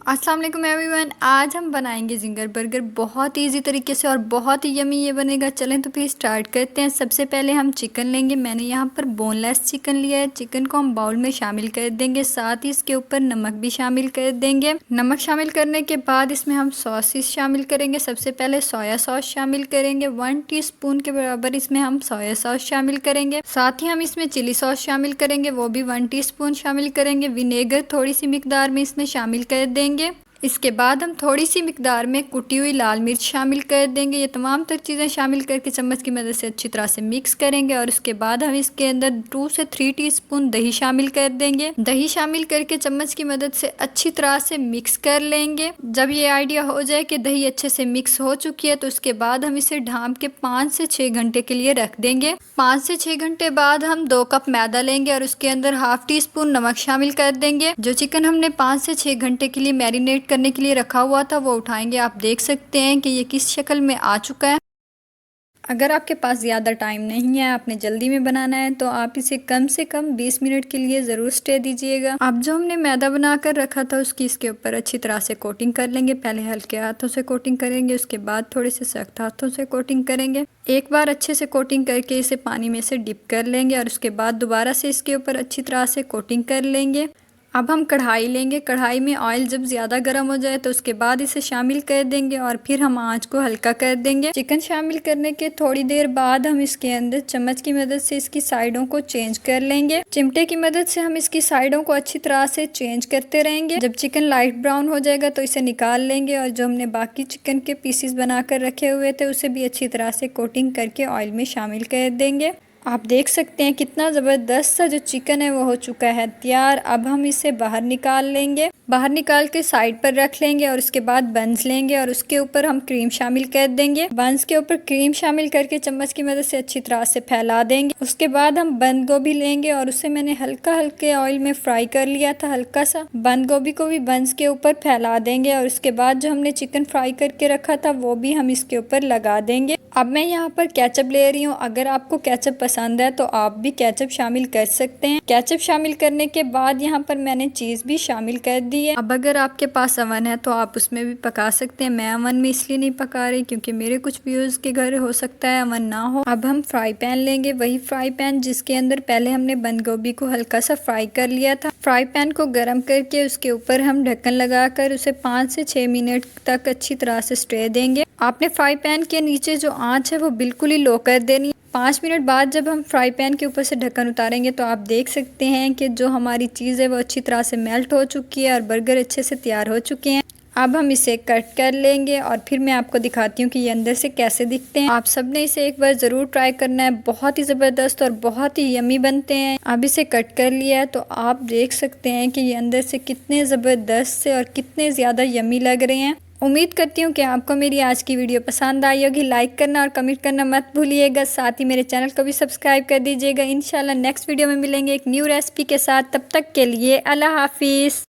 अस्सलाम वालेकुम एवरीवन। आज हम बनाएंगे जिंगर बर्गर बहुत इजी तरीके से और बहुत ही यमी ये बनेगा। चलें तो फिर स्टार्ट करते हैं। सबसे पहले हम चिकन लेंगे। मैंने यहाँ पर बोनलेस चिकन लिया है। चिकन को हम बाउल में शामिल कर देंगे, साथ ही इसके ऊपर नमक भी शामिल कर देंगे। नमक शामिल करने के बाद इसमें हम सॉसेस शामिल करेंगे। सबसे पहले सोया सॉस शामिल करेंगे, 1 टीस्पून के बराबर इसमें हम सोया सॉस शामिल करेंगे। साथ ही हम इसमें चिली सॉस शामिल करेंगे, वो भी 1 टीस्पून शामिल करेंगे। विनेगर थोड़ी सी मिकदार में इसमें शामिल कर देंगे। इसके बाद हम थोड़ी सी मिकदार में कुटी हुई लाल मिर्च शामिल कर देंगे। ये तमाम तर चीज़ें शामिल करके चम्मच की मदद से अच्छी तरह से मिक्स करेंगे और उसके बाद हम इसके अंदर 2 से 3 टीस्पून दही शामिल कर देंगे। दही शामिल करके चम्मच की मदद से अच्छी तरह से मिक्स कर लेंगे। जब ये आइडिया हो जाए कि दही अच्छे से मिक्स हो चुकी है तो उसके बाद हम इसे ढाँप के 5 से 6 घंटे के लिए रख देंगे। 5 से 6 घंटे बाद हम 2 कप मैदा लेंगे और उसके अंदर ½ टीस्पून नमक शामिल कर देंगे। जो चिकन हमने 5 से 6 घंटे के लिए मैरिनेट करने के लिए रखा हुआ था वो उठाएंगे। आप देख सकते हैं कि ये किस शक्ल में आ चुका है। अगर आपके पास ज़्यादा टाइम नहीं है, आपने जल्दी में बनाना है, तो आप इसे कम से कम 20 मिनट के लिए ज़रूर स्टे दीजिएगा। अब जो हमने मैदा बना कर रखा था उसकी इसके ऊपर अच्छी तरह से कोटिंग कर लेंगे। पहले हल्के हाथों से कोटिंग करेंगे, उसके बाद थोड़े से सख्त हाथों से कोटिंग करेंगे। एक बार अच्छे से कोटिंग करके इसे पानी में से डिप कर लेंगे और उसके बाद दोबारा से इसके ऊपर अच्छी तरह से कोटिंग कर लेंगे। अब हम कढ़ाई लेंगे। कढ़ाई में ऑयल जब ज़्यादा गर्म हो जाए तो उसके बाद इसे शामिल कर देंगे और फिर हम आंच को हल्का कर देंगे। चिकन शामिल करने के थोड़ी देर बाद हम इसके अंदर चम्मच की मदद से इसकी साइडों को चेंज कर लेंगे। चिमटे की मदद से हम इसकी साइडों को अच्छी तरह से चेंज करते रहेंगे। जब चिकन लाइट ब्राउन हो जाएगा तो इसे निकाल लेंगे और जो हमने बाकी चिकन के पीसेस बनाकर रखे हुए थे उसे भी अच्छी तरह से कोटिंग करके ऑयल में शामिल कर देंगे। आप देख सकते हैं कितना ज़बरदस्त सा जो चिकन है वो हो चुका है तैयार। अब हम इसे बाहर निकाल लेंगे। बाहर निकाल के साइड पर रख लेंगे और उसके बाद बंस लेंगे और उसके ऊपर हम क्रीम शामिल कर देंगे। बंस के ऊपर क्रीम शामिल करके चम्मच की मदद से अच्छी तरह से फैला देंगे। उसके बाद हम बंद गोभी लेंगे और उसे मैंने हल्के ऑयल में फ्राई कर लिया था। हल्का सा बंद गोभी को भी बंस के ऊपर फैला देंगे और उसके बाद जो हमने चिकन फ्राई करके रखा था वो भी हम इसके ऊपर लगा देंगे। अब मैं यहाँ पर केचप ले रही हूँ। अगर आपको केचप पसंद है तो आप भी केचप शामिल कर सकते हैं। केचप शामिल करने के बाद यहाँ पर मैंने चीज़ भी शामिल कर दी है। अब अगर आपके पास अवन है तो आप उसमें भी पका सकते हैं। मैं अवन में इसलिए नहीं पका रही क्योंकि मेरे कुछ व्यूअर्स के घर हो सकता है अवन ना हो। अब हम फ्राई पैन लेंगे, वही फ्राई पैन जिसके अंदर पहले हमने बंद गोभी को हल्का सा फ्राई कर लिया था। फ्राई पैन को गर्म करके उसके ऊपर हम ढक्कन लगाकर उसे 5 से 6 मिनट तक अच्छी तरह से स्टे देंगे। आपने फ्राई पैन के नीचे जो आंच है वो बिल्कुल ही लो कर देनी है। 5 मिनट बाद जब हम फ्राई पैन के ऊपर से ढक्कन उतारेंगे तो आप देख सकते हैं कि जो हमारी चीज़ है वो अच्छी तरह से मेल्ट हो चुकी है और बर्गर अच्छे से तैयार हो चुके हैं। अब हम इसे कट कर लेंगे और फिर मैं आपको दिखाती हूँ कि ये अंदर से कैसे दिखते हैं। आप सब ने इसे एक बार ज़रूर ट्राई करना है। बहुत ही ज़बरदस्त और बहुत ही यमी बनते हैं। अब इसे कट कर लिया है तो आप देख सकते हैं कि ये अंदर से कितने ज़बरदस्त से और कितने ज़्यादा यमी लग रहे हैं। उम्मीद करती हूँ कि आपको मेरी आज की वीडियो पसंद आई होगी। लाइक करना और कमेंट करना मत भूलिएगा। साथ ही मेरे चैनल को भी सब्सक्राइब कर दीजिएगा। इंशाल्लाह नेक्स्ट वीडियो में मिलेंगे एक न्यू रेसिपी के साथ। तब तक के लिए अल्लाह हाफिज़।